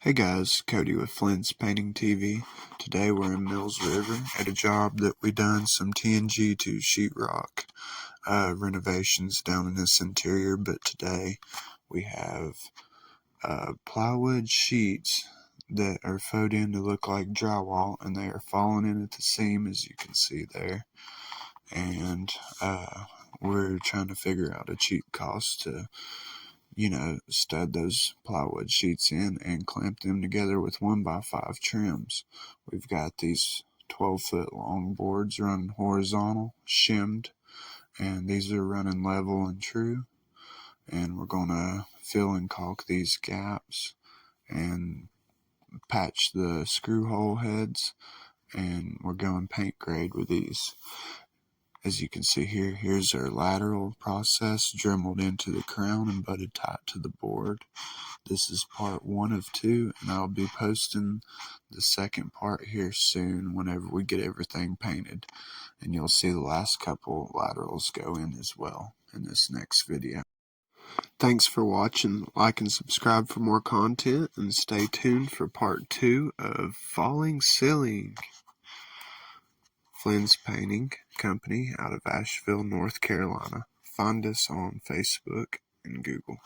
Hey guys, Cody with Flynn's Painting TV. Today we're in Mills River at a job that we done some TNG to sheetrock renovations down in this interior, but today we have plywood sheets that are filled in to look like drywall, and they are falling in at the seam, as you can see there. And we're trying to figure out a cheap cost to stud those plywood sheets in and clamp them together with 1x5 trims. We've got these 12-foot long boards running horizontal, shimed, and these are running level and true. And we're going to fill and caulk these gaps and patch the screw hole heads, and we're going paint grade with these. As you can see here, here's our lateral process dremeled into the crown and butted tight to the board. This is part 1 of 2, and I'll be posting the second part here soon whenever we get everything painted. And you'll see the last couple laterals go in as well in this next video. Thanks for watching. Like and subscribe for more content, and stay tuned for part 2 of Falling Ceiling. Flynn's Painting Company out of Asheville, North Carolina. Find us on Facebook and Google.